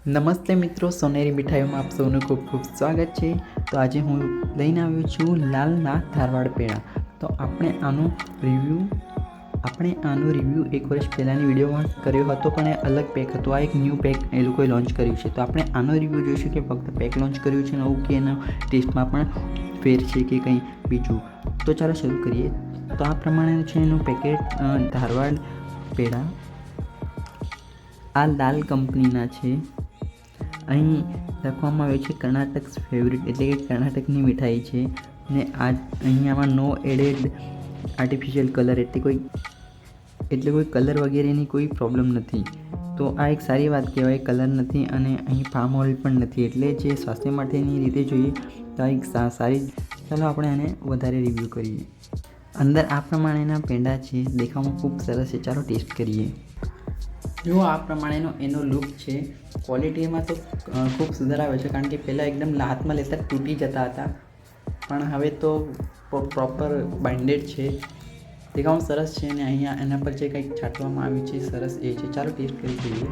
નમસ્તે મિત્રો, સોનેરી મીઠાઈઓમાં આપ સૌનું ખૂબ ખૂબ સ્વાગત છે। તો આજે હું લઈને આવ્યો છું લાલના ધારવાડ પેડા। તો આપણે આનો રિવ્યૂ એક વર્ષ પહેલાંની વિડીયોમાં કર્યો હતો, પણ એ અલગ પેક હતો। આ એક ન્યૂ પેક એ લોકોએ લોન્ચ કર્યું છે। તો આપણે આનો રિવ્યૂ જોઈશું કે ફક્ત પેક લોન્ચ કર્યું છે નવું, કે એના ટેસ્ટમાં પણ ફેર છે કે કંઈ બીજું। તો ચાલો શરૂ કરીએ। તો આ પ્રમાણે છે એનું પેકેટ, ધારવાડ પેડા આ લાલ કંપનીના છે। અહીં લખવામાં આવ્યું છે કર્ણાટક ફેવરિટ, એટલે કે કર્ણાટકની મીઠાઈ છે। ને આ અહીંયામાં નો એડેડ આર્ટિફિશિયલ કલર, એટલે કોઈ કલર વગેરેની કોઈ પ્રોબ્લેમ નથી। તો આ એક સારી વાત કહેવાય, કલર નથી અને અહીં પામ ઓઇલ પણ નથી, એટલે જે સ્વાસ્થ્ય માટેની રીતે જોઈએ તો આ એક સારી। ચાલો આપણે આને વધારે રિવ્યૂ કરીએ। અંદર આ પ્રમાણેના પેંડા છે, દેખાવમાં ખૂબ સરસ છે। ચાલો ટેસ્ટ કરીએ। જો આ પ્રમાણેનો એનો લુક છે। ક્વોલિટીમાં તો ખૂબ સુધાર આવે છે, કારણ કે પહેલાં એકદમ હાથમાં લેતા તૂટી જતા હતા, પણ હવે તો પ્રોપર બાઇન્ડેડ છે। દેખાવમાં સરસ છે અને અહીંયા એના પર જે કંઈક છાંટવામાં આવ્યું છે સરસ એ છે। ચાલો ટેસ્ટ કરી જોઈએ।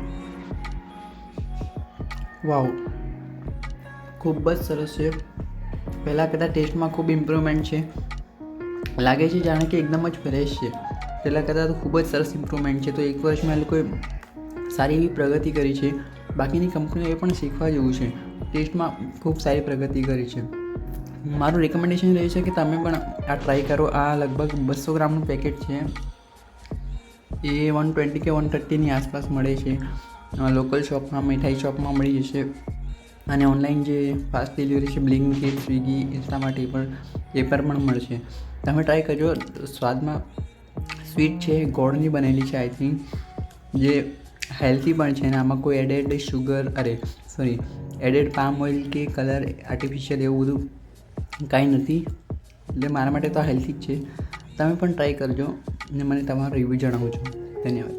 વાવ, ખૂબ જ સરસ છે। પહેલાં કરતાં ટેસ્ટમાં ખૂબ ઇમ્પ્રુવમેન્ટ છે। લાગે છે જાણે કે એકદમ જ ફ્રેશ છે। પહેલાં કરતાં તો ખૂબ જ સરસ ઇમ્પ્રુવમેન્ટ છે। તો એક વર્ષમાં એ લોકોએ સારી એવી પ્રગતિ કરી છે। બાકીની કંપનીઓ એ પણ શીખવા જેવું છે। ટેસ્ટમાં ખૂબ સારી પ્રગતિ કરી છે। મારું રિકમેન્ડેશન રહેશે કે તમે પણ આ ટ્રાય કરો। આ લગભગ 200 ગ્રામનું પેકેટ છે। એ 120 કે 130ની આસપાસ મળે છે। લોકલ શોપમાં, મીઠાઈ શોપમાં મળી જશે। અને ઓનલાઈન જે ફાસ્ટ ડિલિવરી છે, બ્લિંકિટ, સ્વિગી, ઇન્સ્ટામાર્ટ, એ પર પણ મળશે। તમે ટ્રાય કરજો। સ્વાદમાં સ્વીટ છે, ગોળની બનેલી છે આઈ થિંક, જે હેલ્ધી પણ છે। અને આમાં કોઈ એડેડ પામ ઓઇલ કે કલર આર્ટિફિશિયલ એવું બધું કાંઈ નથી, એટલે મારા માટે તો આ હેલ્ધી જ છે। તમે પણ ટ્રાય કરજો અને મને તમારો રિવ્યૂ જણાવજો। ધન્યવાદ।